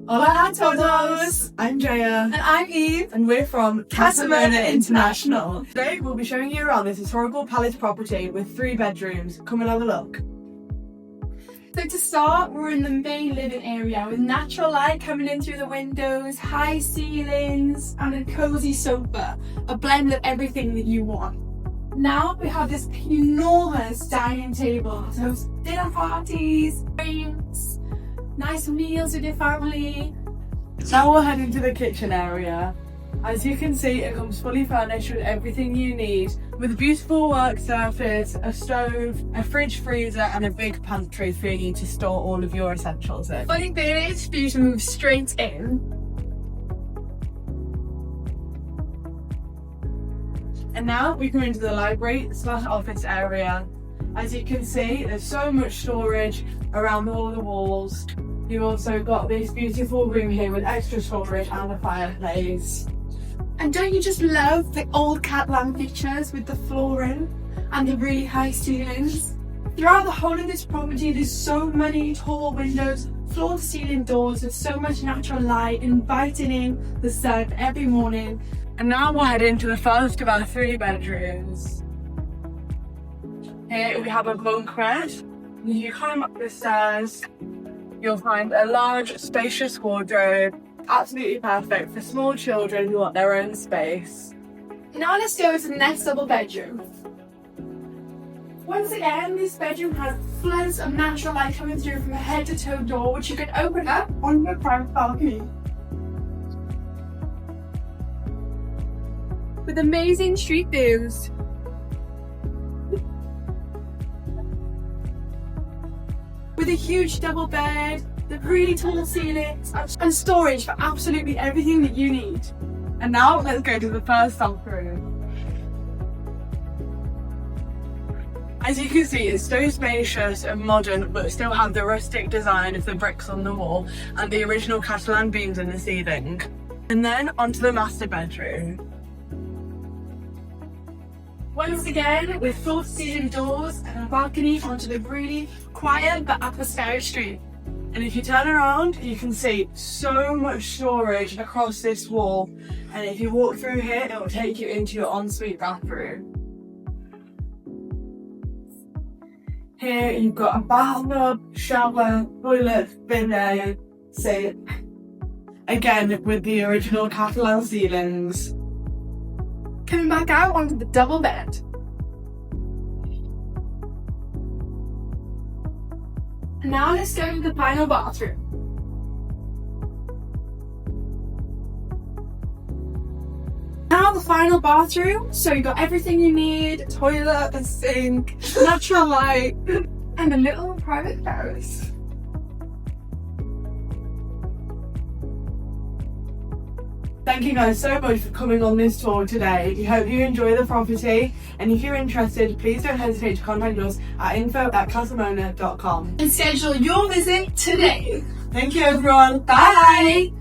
Hola a todos! I'm Jaya. And I'm Eve. And we're from Casamona International. Today we'll be showing you around this historical palace property with 3 bedrooms. Come and have a look. So to start, we're in the main living area with natural light coming in through the windows, high ceilings, and a cozy sofa. A blend of everything that you want. Now we have this enormous dining table to host dinner parties, drinks, nice meals with your family. Now we're heading to the kitchen area. As you can see, it comes fully furnished with everything you need, with a beautiful work surface, a stove, a fridge freezer and a big pantry for you to store all of your essentials in. Funny thing is for you to move straight in. And now we come into the library/office area. As you can see, there's so much storage around all the walls. You've also got this beautiful room here with extra storage and a fireplace. And don't you just love the old Catalan features with the flooring and the really high ceilings? Throughout the whole of this property, there's so many tall windows, floor-to-ceiling doors with so much natural light, inviting in the sun every morning. And now we'll head into the first of our 3 bedrooms. Here we have a bunkbed. If you climb up the stairs, you'll find a large, spacious wardrobe. Absolutely perfect for small children who want their own space. Now let's go to the next double bedroom. Once again, this bedroom has floods of natural light coming through from a head to toe door, which you can open up on your private balcony. With amazing street views. With a huge double bed, the really tall ceilings, and storage for absolutely everything that you need. And now let's go to the first bathroom. As you can see, it's so spacious and modern, but still have the rustic design of the bricks on the wall and the original Catalan beams in the ceiling. And then onto the master bedroom. Once again, with floor-to-ceiling doors and a balcony onto the really quiet but atmospheric street. And if you turn around, you can see so much storage across this wall. And if you walk through here, it will take you into your ensuite bathroom. Here you've got a bathtub, shower, toilet, bidet, sink. Again, with the original Catalan ceilings. Coming back out onto the double bed. And now let's go to the final bathroom. Now the final bathroom, so you got everything you need, a toilet, a sink, natural light, and a little private terrace. Thank you guys so much for coming on this tour today. We hope you enjoy the property, and if you're interested, please don't hesitate to contact us at info@casamona.com. And schedule your visit today. Thank you everyone. Bye!